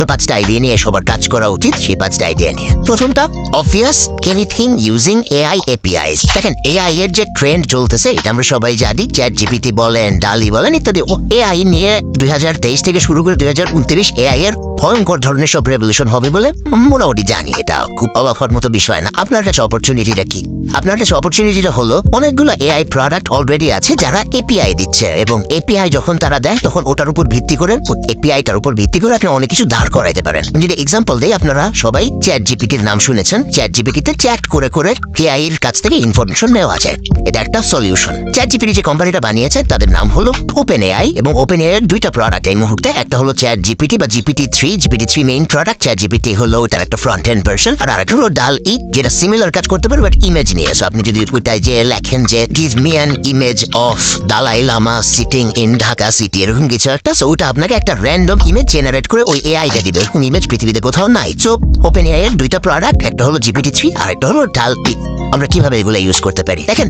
পাঁচটা আইডিয়া নিয়ে সবার কাজ করা উচিত। সেই পাঁচটা আইডিয়া নিয়ে প্রথমটা অবভিয়াস, এনিথিং ইউজিং এআই এপিআইস। দেখেন এআই এর যে ট্রেন্ড চলতেছে এটা আমরা সবাই জানি, চ্যাট জিপিটি বলেন, ডালি বলেন ইত্যাদি। এআই নিয়ে 2023 থেকে শুরু করে 2029 এআই এর ভয়ঙ্কর ধরনের সব রেভলিউশন হবে বলে মোটামুটি জানি। এটা খুব অবাক হওয়ার মতো বিষয় না। আপনার কাছে অপরচুনিটিটা কি? আপনার কাছে অপরচুনিটিটা হলো অনেকগুলো এআই প্রোডাক্ট অলরেডি আছে যারা এপিআই দিচ্ছে, এবং এপিআই যখন তারা দেয় তখন ওটার উপর ভিত্তি করে, এপিআইটার উপর ভিত্তি করে আপনি অনেক কিছু দাঁড় করাইতে পারেন। যদি এক্সাম্পল দেই, আপনারা সবাই চ্যাট জিপিটির নাম শুনেছেন। চ্যাট জিপিটিতে চ্যাট করে করে এআই এর কাছ থেকে ইনফরমেশন নেওয়া যায়। এটা একটা সলিউশন। চ্যাট জিপিটি যে কোম্পানিটা বানিয়েছে তাদের নাম হলো ওপেন এআই, এবং ওপেন এআই এর দুইটা প্রোডাক্ট এই মুহূর্তে। একটা হলো চ্যাট জিপিটি বা GPT-3 main product. Chat GPT হলো ওটার একটা ফ্রন্ট এন্ড ভার্সন, আর আরেকটা হলো ডাল-ই, যেটা সিমিলার কাজ করতে পারে বাট ইমেজ নিয়ে। সো আপনি যদি ওইটায় যে লেখেন যে give me an image of Dalai Lama sitting in Dhaka city, এরকম কিছু একটা, সো ওটা আপনাকে একটা র্যান্ডম ইমেজ জেনারেট করে ওই এআইটা দিবে। এরকম ইমেজ পৃথিবীতে কোথাও নাই। সো ওপেন এআই এর দুইটা প্রোডাক্ট, একটা হলো GPT-3 আর একটা হলো ডাল-ই। আমরা কিভাবে এগুলো ইউজ করতে পারি দেখেন।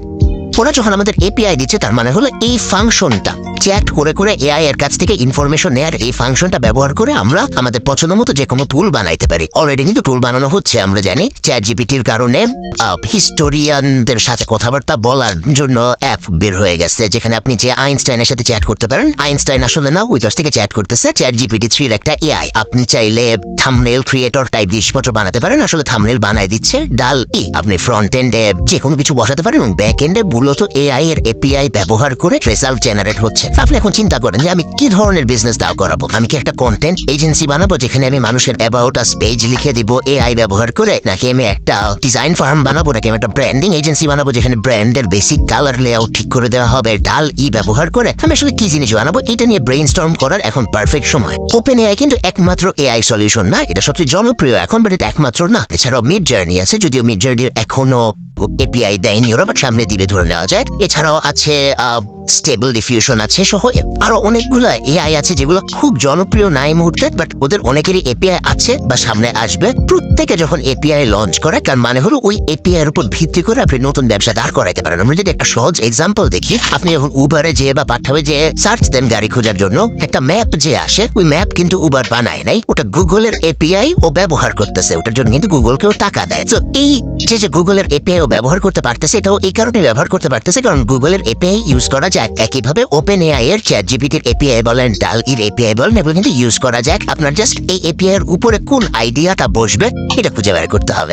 ওরা যখন আমাদের এপিআই দিচ্ছে তার মানে হলো এই ফাংশনটা, চ্যাট করে করে এআই এর কাছ থেকে ইনফরমেশন নেয়ার এই ফাংশনটা ব্যবহার করে আমরা আমাদের পছন্দ মতো যে কোনো টুল বানাইতে পারি। অলরেডি কিন্তু টুল বানানো হচ্ছে, আমরা জানি। চ্যাট জিপিটির কারণে হিস্টোরিয়ানদের সাথে কথাবার্তা বলার জন্য অ্যাপ বের হয়ে গেছে, যেখানে আপনি যে আইনস্টাইনের সাথে চ্যাট করতে পারেন। আইনস্টাইন আসলে না, ওই কাছ থেকে চ্যাট করতেছে। চ্যাট GPT-3 একটা এআই। আপনি চাইলে থাম্বনেল ক্রিয়েটর টাইপ জিনিসপত্র বানাতে পারেন, আসলে থাম্বনেল বানাই দিচ্ছে ডাল-ই। আপনি ফ্রন্ট এন্ডে যে কোনো কিছু বসাতে পারেন, এবং ব্যাক এন্ডে মূলত এআই এর এপিআই ব্যবহার করে রেজাল্ট জেনারেট হচ্ছে। আপনি এখন চিন্তা করেন যে আমি কি ধরনের বিজনেস দাও করাবো। আমি কি একটা কন্টেন্ট এজেন্সি বানাবো যেখানে আমি মানুষের অ্যাবাউট আস পেজ লিখে দিব এআই ব্যবহার করে, নাকি আমি একটা ডিজাইন ফার্ম বানাবো, নাকি আমি একটা ব্র্যান্ডিং এজেন্সি বানাবো যেখানে ব্র্যান্ডের বেসিক কালার লেআউট ঠিক করে দেওয়া হবে ডাল-ই ব্যবহার করে? আমি আসলে কি জিনিস বানাবো এটা নিয়ে ব্রেইনস্টর্ম করার এখন পারফেক্ট সময়। ওপেন এআই কিন্তু একমাত্র এআই সলিউশন না, এটা সবচেয়ে জনপ্রিয় এখন, বাট এটা একমাত্র না। এছাড়াও মিড জার্নি আছে, যদিও মিড জার্নির এখনো এপিআই দেয়নি ওরা, বাট সামনে দিবে ধরে নেওয়া যায়। এছাড়াও আছে স্টেবল ডিফিউশন আছে সহ আরো অনেকগুলো এআই আছে যেগুলো খুব জনপ্রিয় না এই মুহূর্তে, বাট ওদের অনেকেরই এপিআই আছে বা সামনে আসবে। প্রত্যেকে যখন এপিআই লঞ্চ করে তার মানে হলো ওই এপিআই এর উপর ভিত্তি করে আপনি নতুন ব্যবসা দাঁড় করাইতে পারেন। আমরা যদি একটা সহজ এক্সাম্পল দেখি, আপনি যখন উবারে যে বা পাঠাবে যে সার্চ দেন গাড়ি খোঁজার জন্য, একটা ম্যাপ যে আসে, ওই ম্যাপ কিন্তু উবার বানায় নাই, ওটা গুগলের এপিআই ও ব্যবহার করতেছে। ওটার জন্য কিন্তু গুগলকেও টাকা দেয়। তো এই যে গুগলের এপিআই ও ব্যবহার করতে পারতেছে, এটাও এই কারণে ব্যবহার করতে পারতেছে কারণ গুগলের এপিআই ইউজ করা যায়। একইভাবে ওপেন এআই এর চ্যাট জিপিটির এপিআই বলেন, ডাল-ইর এপিআই বলেন, এগুলো কিন্তু ইউজ করা যায়। আপনার জাস্ট এই এপিআই এর উপরে কোন আইডিয়াটা বসবে এটা খুঁজে বের করতে হবে।